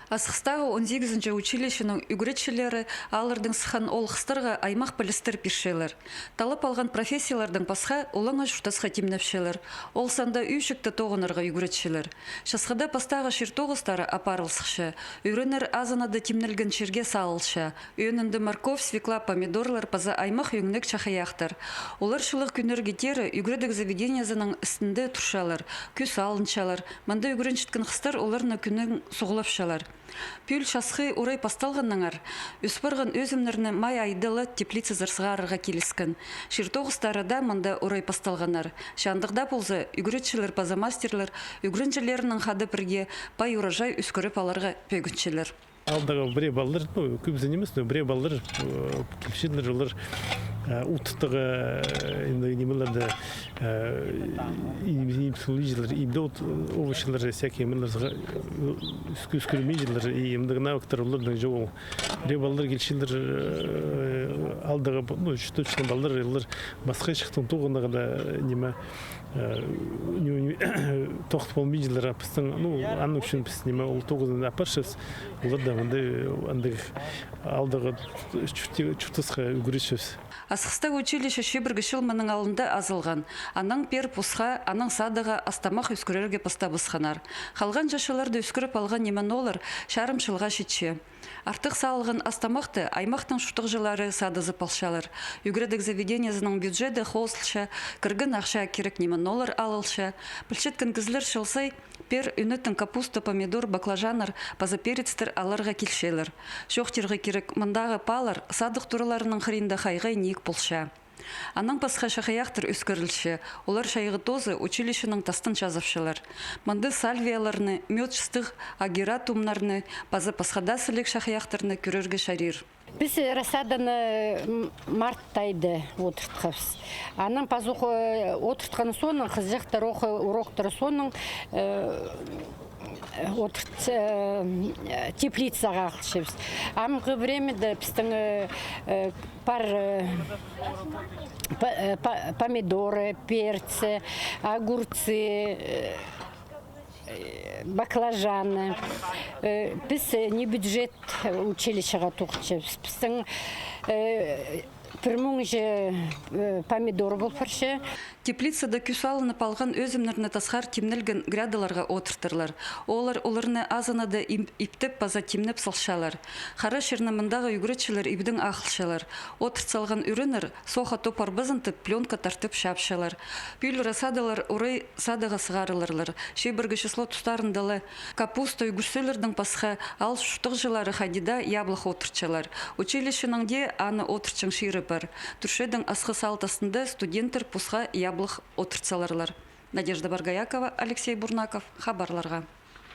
Асықстағы 18-ші училищенің үгіретшілері алырдың сыхан олқыстырға аймақ білістір пешелер. Талып алған профессиялардың пасқа олаңа жұқтасқа темнепшелер. Ол санда үйшікті тоғынырға үгіретшілер. Шасқыда пастағы шертоғыстары апарылсықшы. Үйренер азанады темнелген шерге салылшы. Үйінінді морков, свекла, помидорлар паза аймақ үйіңнік чақаяқтыр. Олар шылық күнер кетері үгіредік заведениязының үстінде тұршалар, күс алыншалар. Манда үгіреншіткен қыстар оларына күнің соғылапшалар. Пүл шасқы орай пасталғаннаңар. Үспірғын өзімнерні май айдылы теплицы зырсығарыға келіскен. Шертоғыстарыда мында орай пасталғанар. Шандықда болзы үгіретшілер, пазамастерлер, үгіреншілерінің қады бірге пай урожай үскіріп аларға пөгіншілер. Алдағы біре балдар, көбісін емес, біре балдар келшеділер жолдар ұттығы немелерді имсулыжылар, имді овощылар, всякие меллер үскірмейжілер, емдігі навыктар олардың жоғы. Біре балдар келшеділер алдағы, үш-төрт балдар басқа шықтың тоғынағыда неме тоқыт болмейжілер апыстың, анның үшін біз неме ол тоғызын апаршыз, олар да алдағы чүптісқа үгірешіз. Асықста училище шебіргі шылманың алында азылған. Аның пер пұсқа, аның садыға астамақ үскірерге пастабысқанар. Қалған жашыларды үскіріп алған немен олар шарым шылға шетше. Артық салған астамақты аймақтың шұтық жылары садызы палшалар. Үгіредік заведениязының бюджеті қолсылша, кіргін ақша керек немен олар алылша. Пілшеткен кізлер шылсай, пер үнеттің капуста, помидор, баклажанар, пазаперецтер аларға келшелер. Шоқтырғы керек мұндағы палар садық тұрыларының қырында қайғай нейік болша. Аның пасқа шақаяқтыр үскірілші. Олар шайғы тозы училищенің тастын жазывшылар. Манды сальвияларны, мед шыстық агератумнарны, паза пасқада сілік шақаяқтырны көрерге шарир. Біз рассаданы марттайды отыртқыз. Аның пазуқ отыртқаны соның, қызжақтар уроқтары соның теплицаға ақылшыбыз. Амғы времеде біздің пар помидоры, перцы, огурцы, баклажаны. Біз не бюджет училищеға тоқытшыбыз. Біздің пірмің же помидор бұл паршы. Теплицада күсалыны палған өзімнерні тасқар темнелген грядаларға отыртырлар. Оларны азанады иптіп база темнеп салшалар. Қара шернамындағы үгіретшілер ибдің ақылшалар. Отыртсалған үрінір соға топар бізінтіп пленка тартып шапшалар. Пүл расадалар орай садаға сығарылырлар. Шебіргі число тұстарындалы капуста үгірселердің пасқа ал шұтық жылары қадида яблық отыртшалар. Училищенің де аны отыртшың шиыры бар. Түршедің асқы салтасында студенттер пусқа яблық отыртсаларлар. Надежда Баргаякова, Алексей Бурнаков, хабарларға.